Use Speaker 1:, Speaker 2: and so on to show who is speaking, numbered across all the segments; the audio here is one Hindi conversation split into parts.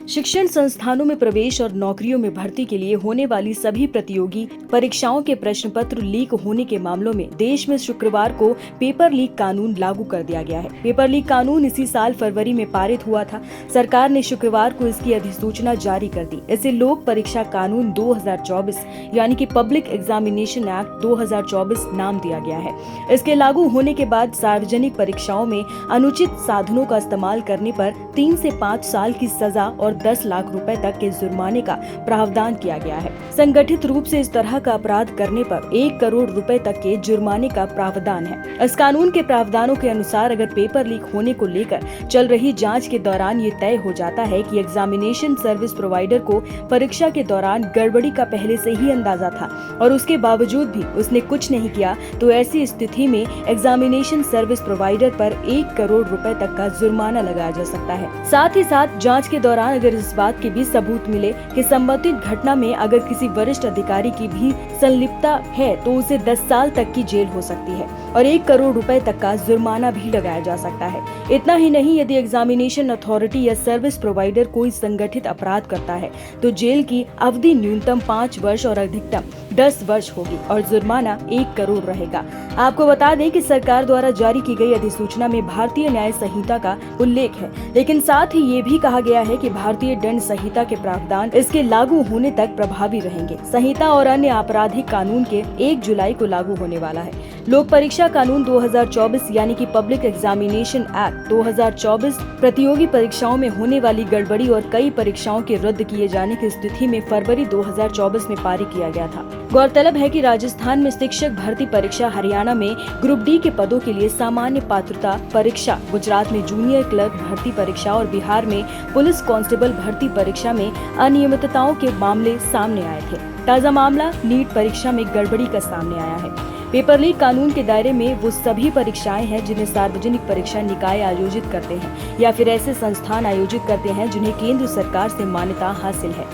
Speaker 1: शिक्षण संस्थानों में प्रवेश और नौकरियों में भर्ती के लिए होने वाली सभी प्रतियोगी परीक्षाओं के प्रश्न पत्र लीक होने के मामलों में देश में शुक्रवार को पेपर लीक कानून लागू कर दिया गया है। पेपर लीक कानून इसी साल फरवरी में पारित हुआ था। सरकार ने शुक्रवार को इसकी अधिसूचना जारी कर दी। इसे लोक परीक्षा कानून 2024 यानी कि पब्लिक एग्जामिनेशन एक्ट 2024 नाम दिया गया है। इसके लागू होने के बाद सार्वजनिक परीक्षाओं में अनुचित साधनों का इस्तेमाल करने पर 3 से 5 साल की सजा और 10 लाख रुपए तक के जुर्माने का प्रावधान किया गया है। संगठित रूप से इस तरह का अपराध करने पर 1 करोड़ रुपए तक के जुर्माने का प्रावधान है। इस कानून के प्रावधानों के अनुसार अगर पेपर लीक होने को लेकर चल रही जांच के दौरान ये तय हो जाता है कि एग्जामिनेशन सर्विस प्रोवाइडर को परीक्षा के दौरान गड़बड़ी का पहले से ही अंदाजा था और उसके बावजूद भी उसने कुछ नहीं किया, तो ऐसी स्थिति में एग्जामिनेशन सर्विस प्रोवाइडर पर 1 करोड़ रुपए तक का जुर्माना लगाया जा सकता है। साथ ही साथ जाँच के दौरान अगर इस बात के भी सबूत मिले कि संबंधित घटना में अगर किसी वरिष्ठ अधिकारी की भी संलिप्तता है तो उसे 10 साल तक की जेल हो सकती है और 1 करोड़ रुपए तक का जुर्माना भी लगाया जा सकता है। इतना ही नहीं, यदि एग्जामिनेशन अथॉरिटी या सर्विस प्रोवाइडर कोई संगठित अपराध करता है तो जेल की अवधि न्यूनतम 5 वर्ष और अधिकतम 10 वर्ष होगी और जुर्माना 1 करोड़ रहेगा। आपको बता दें कि सरकार द्वारा जारी की गई अधिसूचना में भारतीय न्याय संहिता का उल्लेख है, लेकिन साथ ही ये भी कहा गया है कि भारतीय दंड संहिता के प्रावधान इसके लागू होने तक प्रभावी रहेंगे। संहिता और अन्य आपराधिक कानून के 1 जुलाई को लागू होने वाला है। लोक परीक्षा कानून 2024 यानी कि पब्लिक एग्जामिनेशन एक्ट 2024 प्रतियोगी परीक्षाओं में होने वाली गड़बड़ी और कई परीक्षाओं के रद्द किए जाने की स्थिति में फरवरी 2024 में पारित किया गया था। गौरतलब है कि राजस्थान में शिक्षक भर्ती परीक्षा, हरियाणा में ग्रुप डी के पदों के लिए सामान्य पात्रता परीक्षा, गुजरात में जूनियर क्लर्क भर्ती परीक्षा और बिहार में पुलिस कांस्टेबल भर्ती परीक्षा में अनियमितताओं के मामले सामने आए थे। ताज़ा मामला नीट परीक्षा में गड़बड़ी का सामने आया है। पेपर लीक कानून के दायरे में वो सभी परीक्षाएं हैं जिन्हें सार्वजनिक परीक्षा निकाय आयोजित करते हैं या फिर ऐसे संस्थान आयोजित करते हैं जिन्हें केंद्र सरकार से मान्यता हासिल है।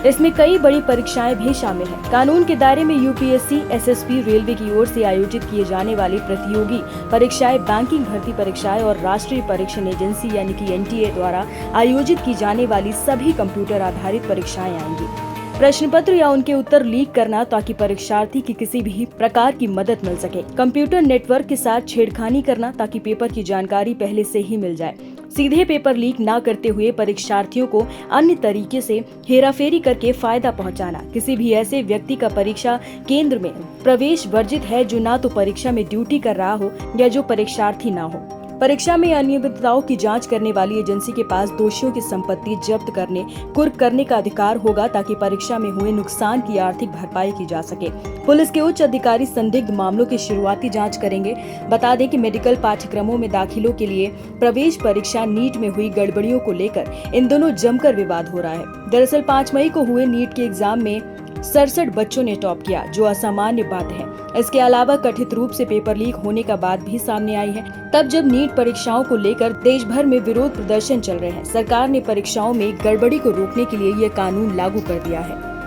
Speaker 1: इसमें कई बड़ी परीक्षाएं भी शामिल हैं। कानून के दायरे में यूपीएससी, एसएसबी, रेलवे की ओर से आयोजित किए जाने वाली प्रतियोगी परीक्षाएं, बैंकिंग भर्ती परीक्षाएं और राष्ट्रीय परीक्षण एजेंसी यानी कि एनटीए द्वारा आयोजित की जाने वाली सभी कंप्यूटर आधारित परीक्षाएं आएंगी। प्रश्न पत्र या उनके उत्तर लीक करना ताकि परीक्षार्थी की किसी भी प्रकार की मदद मिल सके। कंप्यूटर नेटवर्क के साथ छेड़खानी करना ताकि पेपर की जानकारी पहले से ही मिल जाए। सीधे पेपर लीक ना करते हुए परीक्षार्थियों को अन्य तरीके से हेराफेरी करके फायदा पहुंचाना। किसी भी ऐसे व्यक्ति का परीक्षा केंद्र में प्रवेश वर्जित है जो ना तो परीक्षा में ड्यूटी कर रहा हो या जो परीक्षार्थी ना हो। परीक्षा में अनियमितताओं की जांच करने वाली एजेंसी के पास दोषियों की संपत्ति जब्त करने, कुर्क करने का अधिकार होगा ताकि परीक्षा में हुए नुकसान की आर्थिक भरपाई की जा सके। पुलिस के उच्च अधिकारी संदिग्ध मामलों की शुरुआती जांच करेंगे। बता दें कि मेडिकल पाठ्यक्रमों में दाखिलों के लिए प्रवेश परीक्षा नीट में हुई गड़बड़ियों को लेकर इन दोनों जमकर विवाद हो रहा है। दरअसल 5 मई को हुए नीट के एग्जाम में 67 बच्चों ने टॉप किया, जो असामान्य बात है। इसके अलावा कथित रूप से पेपर लीक होने का बात भी सामने आई है, तब जब नीट परीक्षाओं को लेकर देश भर में विरोध प्रदर्शन चल रहे हैं। सरकार ने परीक्षाओं में गड़बड़ी को रोकने के लिए यह कानून लागू कर दिया है।